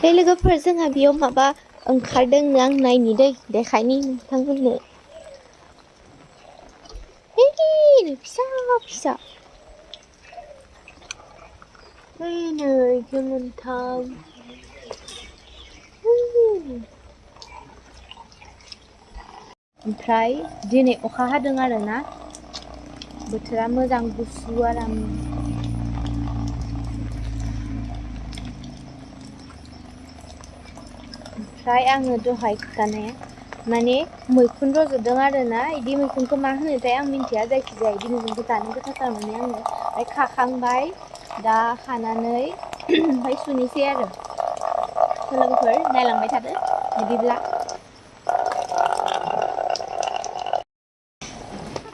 बे लोगोफोर जोंहा बेयाव माबा ओंखारदोंनो आं नायनि दै देखायनि नोंथांमोननो फिसा फिसा नै गोमोनथाव ओमफ्राय दिनै अखा हादों आरोना बोथोरा मोजां गुसु आराम ओमफ्राय आङो दहाय खिथानाया माने मैखुन रज'दों आरोना इदि मैखुनखौ मा होनोथाय आं मिन्थिया जायखिजाया इदि मैखुनखौ जानो गोथावथार मोनो आङो ओमफ्राय खाखांबाय दा खानानै ओमफ्राय सुनोसै आरो लोगोफोर नायलांबाय थादो बिदिब्ला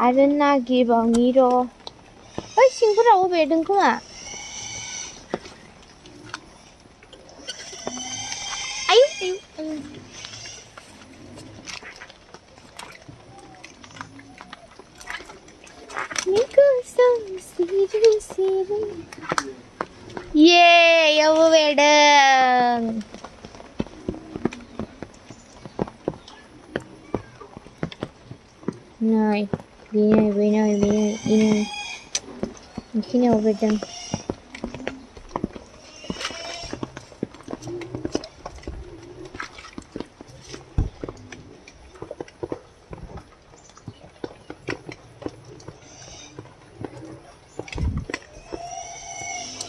आरो नागिरबावनि र' बै सिंफोराव बेरदों खोमा आयु ये यावबो बेरदों नै बेनो बेखिनियाव बेरदों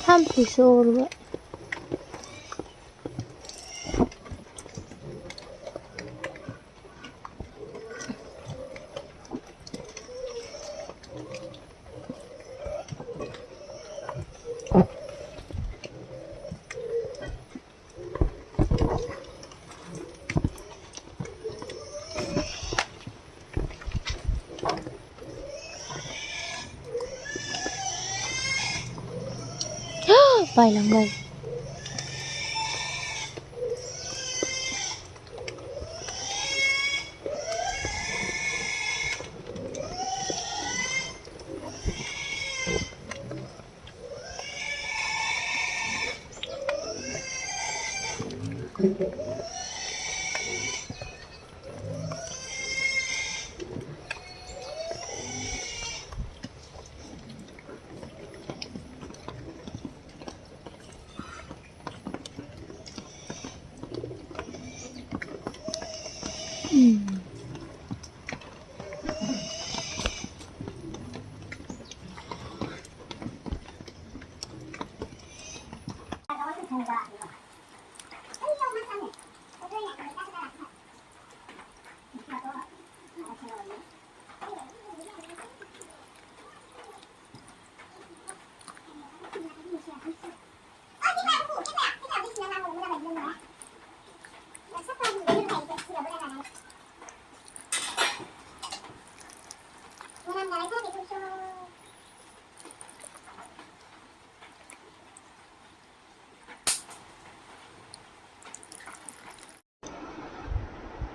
थाम्फैसो अरबाय बायलांबाय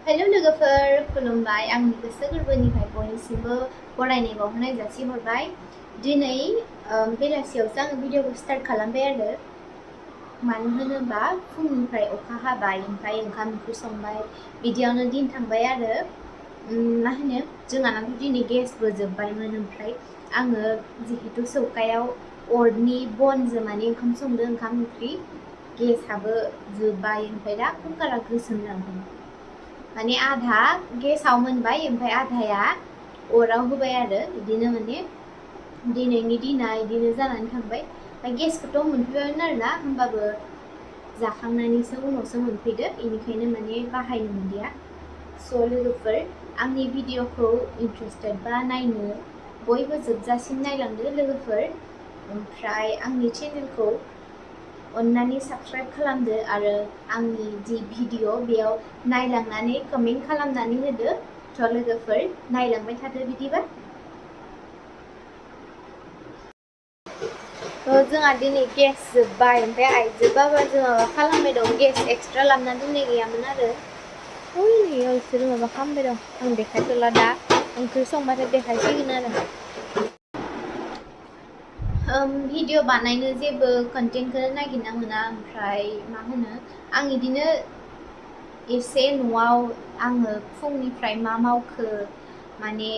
हेलो लोगोफोर खुलुमबाय आंनि गोसो गोरबोनिफ्राय बयनिसिमबो बरायनाय बावहरनाय जासिहरबाय दिनै बेलासियावसो आङो भिडिअखौ स्टार्ट खालामबाय आरो मानो होनोबा फुंनिफ्राय अखा हाबाय ओमफ्राय ओंखाम ओंख्रि संबाय बिदियावनो दिन थांबाय आरो मा होनो जोंहानाथ' दिनै गेसबो जोब्बायमोन ओमफ्राय आङो जिहेतु सौकायाव अरनि बनजों माने ओंखाम संदों ओंखाम ओंख्रि गेसआबो जोब्बाय ओमफ्राय दा कुकारा गोसोम लांदों माने आधा गेसाव मोनबाय ओमफ्राय आधाया अराव होबाय आरो बिदिनो माने दिनैनि दिना बिदिनो जानानै थांबाय ओमफ्राय गेसखौथ' मोनफैबायमोन आरोना होमबाबो जाखांनानैसो उनावसो मोनफैदो बेनिखायनो माने बाहायनो मोनदिया स' लोगोफोर आंनि भिडिअखौ इन्ट्रेस्टेड बा नायनो बयबो जोबजासिम नायलांदो लोगोफोर ओमफ्राय आंनि चेनेलखौ अन्नानै साबस्क्राइब खालामदो आरो आंनि जि भिडिअ बेयाव नायलांनानै कमेन्ट खालामनानै होदो थ' लोगोफोर नायलांबाय थादो बिदिबा जोंहा दिनै गेस जोब्बाय ओमफ्राय आइजोबाबा जों माबा खालामबाय दं गेस एक्सट्रा लाबोना दोननाय गैयामोन आरो ओइ बिसोरो माबा खालामबाय दं आं देखायथ'ला दा ओंख्रि संबाथाय देखायसिगोन आरो भिडिअ बानायनो जेबो कन्टेन्टखौनो नागिरना मोना ओमफ्राय मा होनो आं इदिनो एसे न'आव आङो फुंनिफ्राय मा मावखो माने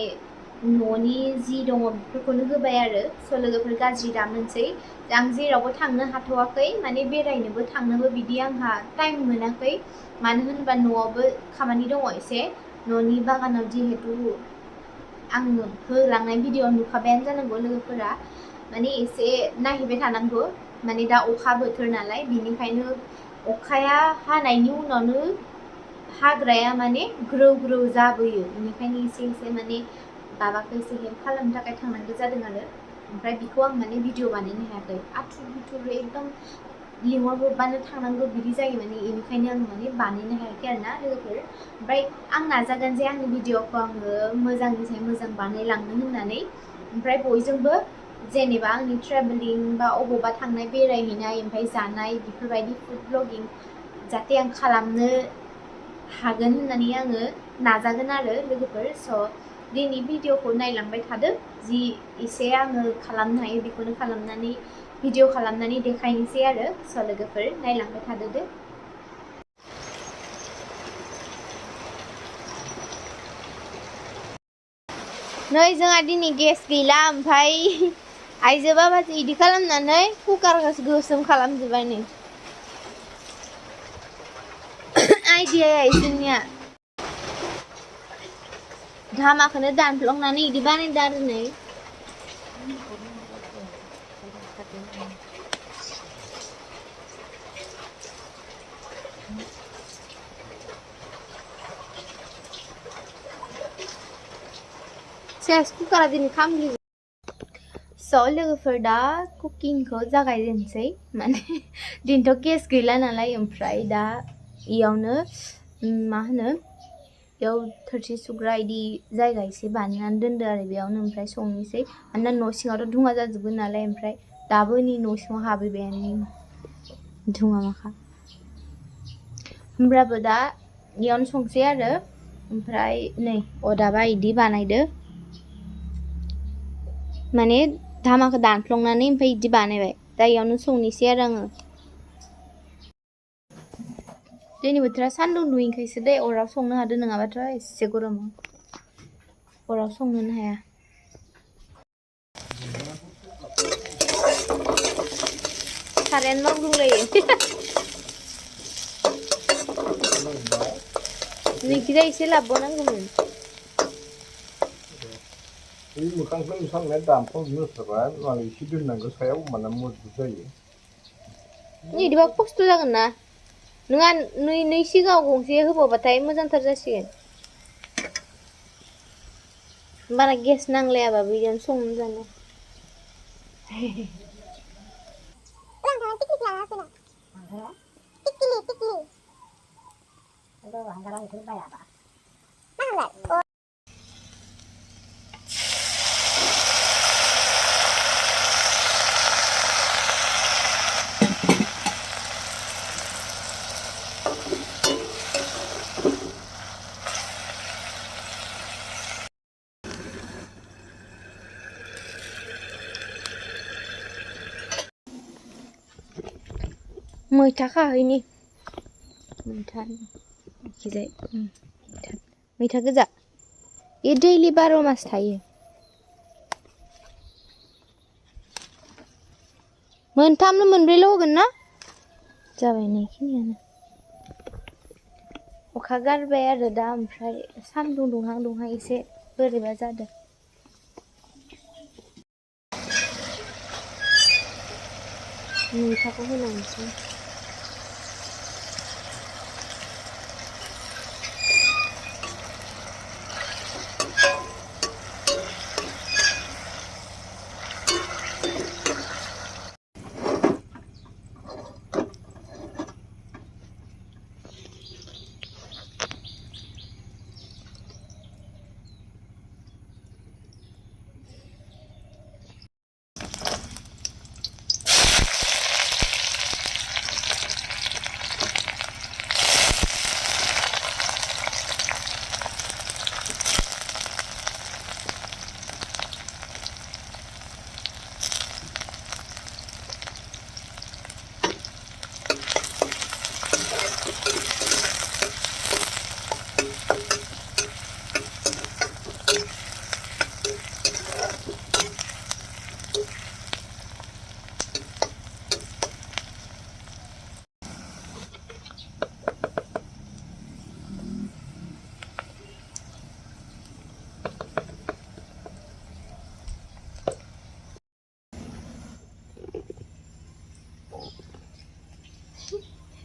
न'नि जि दङ बेफोरखौनो होबाय आरो स' लोगोफोर गाज्रि दामोनसै आं जेरावबो थांनो हाथ'वाखै माने बेरायनोबो थांनोबो बिदि आंहा टाइम मोनाखै मानो होनोबा न'आवबो खामानि दङ एसे न'नि बागानाव जिहेतु आङो होलांनाय भिडिअ नुखाबायानो जानांगौ लोगोफोरा माने एसे नायहैबाय थानांगौ माने दा अखा बोथोर नालाय बिनिखायनो अखाया हानायनि उनावनो हाग्राया माने ग्रौ ग्रौ जाबोयो बेनिखायनो एसे माने बाबाखौ एसे हेल्प खालामनो थाखाय थांनांगौ जादों आरो ओमफ्राय बेखौ आं माने भिडिअ बानायनो हायाखै आथुर बिथुर एकदम लिंहरबानो थांनांगौ बिदि जायो माने बेनिखायनो आं माने बानायनो हायाखै आरो ना लोगोफोर ओमफ्राय आं नाजागोन जे आंनि भिडिअखौ आङो मोजांनिफ्राय मोजां बानायलांनो होननानै ओमफ्राय बयजोंबो जेनेबा आंनि ट्रेभेलिं बा अबावबा थांनाय बेरायहैनाय ओमफ्राय जानाय बेफोरबायदि फुड ब्लगिं जाहाथे आं खालामनो हागोन होननानै आङो नाजागोन आरो लोगोफोर स' दिनै भिडिअखौ नायलांबाय थादो जि एसे आङो खालामनो हायो बेखौनो खालामनानै भिडिअ खालामनानै देखायनोसै आरो स' लोगोफोर नायलांबाय थादो दे नै जोंहा दिनै गेस गैला ओमफ्राय आइजो बाबाजों इदि खालामनानै कुकारखौ गोसोम खालामजोब्बाय नै आइडियाया इसोरनिया धामाखौनो दानफ्लंनानै इदि बानायदों आरो नै सेस कुकारा दिनै खामग्लिजोब्बाय स' लोगोफोर दा कुकिंखौ जागायजेनसै माने दिनैथ' गेस गैला नालाय ओमफ्राय दा इयावनो मा होनो बेयाव थोरसि सुग्रा इदि जायगा एसे बानायनानै दोनदो आरो बेयावनो ओमफ्राय संनोसै मानोना न' सिङावथ' धुङा जाजोबगोन नालाय ओमफ्राय दाबो नै न' सिङाव हाबहैबायानो धुङा माखा होमब्लाबो दा इयावनो संसै आरो ओमफ्राय नै अदाबा इदि बानायदो माने धामाखौ दानफ्लंनानै ओमफ्राय इदि बानायबाय दा इयावनो संनोसै आरो आङो दिनै बोथोरा सान्दुं दुङैखायसो दे अराव संनो हादों नङाबाथ' एसे गरमाव अराव संनोनो हाया सारायानो मावग्लुंलायो नोंखिजा एसे लाबोनांगौमोन बै मोखांखौ नुसांनाया दानफ्लंजोबथारबाय मालाय एसे दोननांगौ सायाव होमबाना मजबुत जायो इदिबा खस्थ' जागोन ना नोंहा नै सिगाङाव गंसे होबावबाथाय मोजांथार जासिगोन होमबाना गेस नांलायाबाबो इयावनो संनो जानो मैथा खाहैनि मैथा इखिजाय मैथा गोजा बे दैलि 12 मास थायो मोनथामनो मोनब्रैल' होगोन ना जाबाय नै इखिनियानो अखा गारबाय आरो दा ओमफ्राय सान्दुं दुंहां एसे बोरैबा जादों मैथाखौ होलांनोसै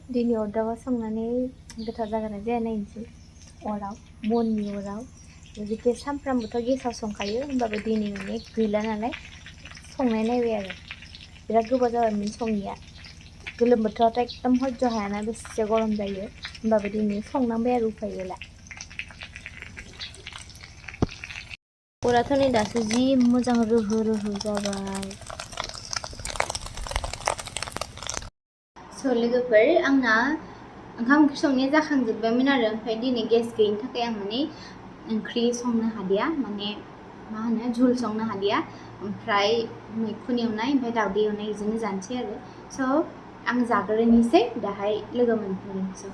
दिनै अरदाबाव संनानै गोथाव जागोन ना जाया नायनोसै अराव बननि अराव बिदि सानफ्रामबोथ' गेसाव संखायो होमबाबो दिनै माने गैला नालाय संनाय नायबाय आरो बिराद गोबाव जाबायमोन संनिया गोलोम बोथोरावथ' एकदम हयज' हायाना बेसे गरम जायो होमबाबो दिनै संनांबाय आरो उफाय गैला अराथ' नै दासो जि मोजां रोहो रोहो जाबाय स' लोगोफोर आंना ओंखाम ओंख्रि संनाया जाखांजोब्बायमोन आरो ओमफ्राय दिनै गेस गैयिनि थाखाय आं माने ओंख्रि संनो हादिया माने मा होनो झुल संनो हादिया ओमफ्राय मैखुन एवनाय ओमफ्राय दावदै एवनाय बिदिनो जानोसै आरो स' आं जाग्रोनोसै दाहाय लोगो मोनफिननोसै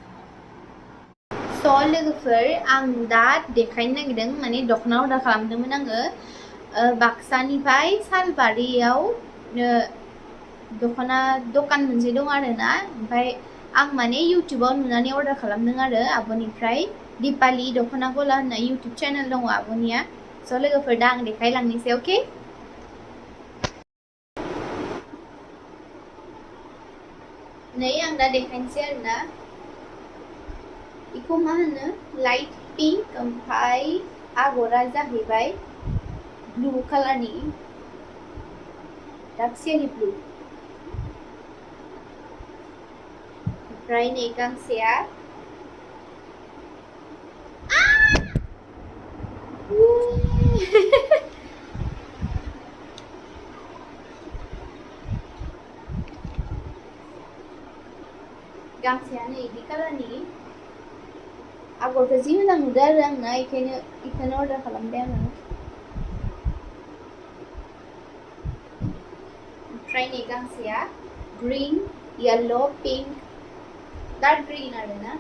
स' लोगोफोर आं दा देखायनो नागिरदों माने दख'ना अर्डार खालामदोंमोन आङो बाक्सानिफ्राय सालबारियाव दख'ना दखान मोनसे दं आरोना ओमफ्राय आं माने इउटुबाव नुनानै अर्डार खालामदों आरो आब'निफ्राय दिपालि दख'ना गला होनना इउटुब चेनेल दङ आब'निया स' लोगोफोर दा आं देखायलांनोसै अके नै आं दा देखायनोसै आरोना बेखौ मा होनो लाइट पिंक ओमफ्राय आगरा जाहैबाय ब्लु कालारनि डार्क सियाहि ब्लु ओमफ्राय नै गांसेया गांसेया नै बिदि कालारनि आगरखौ जि मोजां नुदों आरो आंना बेखायनो अर्डार खालामबाय आङो ओमफ्राय नै गांसेया green yellow pink dark green आरोना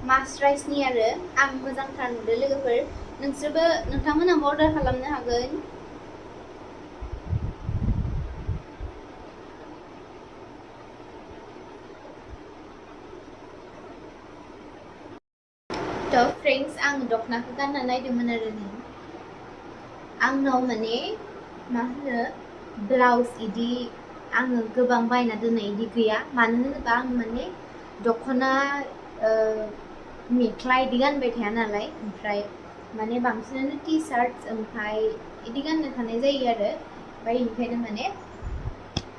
मास्राइसनि आरो आं मोजांथार नुदों लोगोफोर नोंथांमोनाबो अर्डार खालामनो हागोन थ' फ्रेन्ड्स आं दख'नाखौ गानना नायदोंमोन आरो नै आंनाव माने मा होनो ब्लाउस इदि आङो गोबां बायना दोननाय इदि गैया मानो होनोबा आं माने दख'ना मेख्ला इदि गानबाय थाया नालाय ओमफ्राय माने बांसिनानो टि सार्ट ओमफ्राय इदि गाननो थानाय जायो आरो ओमफ्राय बेनिखायनो माने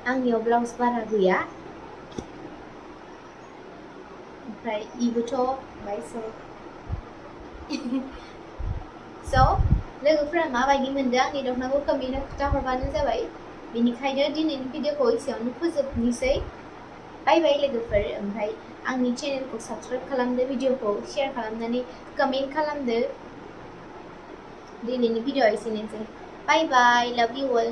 आंनियाव ब्लाउस बारा गैया ओमफ्राय इबोथ' बाय स' लोगोफोरा माबायदि मोनदों आंनि दख'नाखौ कमेन्टआव खिन्थाहरबानो जाबाय बेनिखायनो दिनैनि भिडिअखौ एसेयावनो फोजोबनोसै बाय बाय लोगोफोर ओमफ्राय आंनि चेनेलखौ साबस्क्राइब खालामदो भिडिअखौ शेयार खालामनानै कमेन्ट खालामदो दिनैनि भिडिअआ एसेनोसै बाय बाय लाभ इउ अल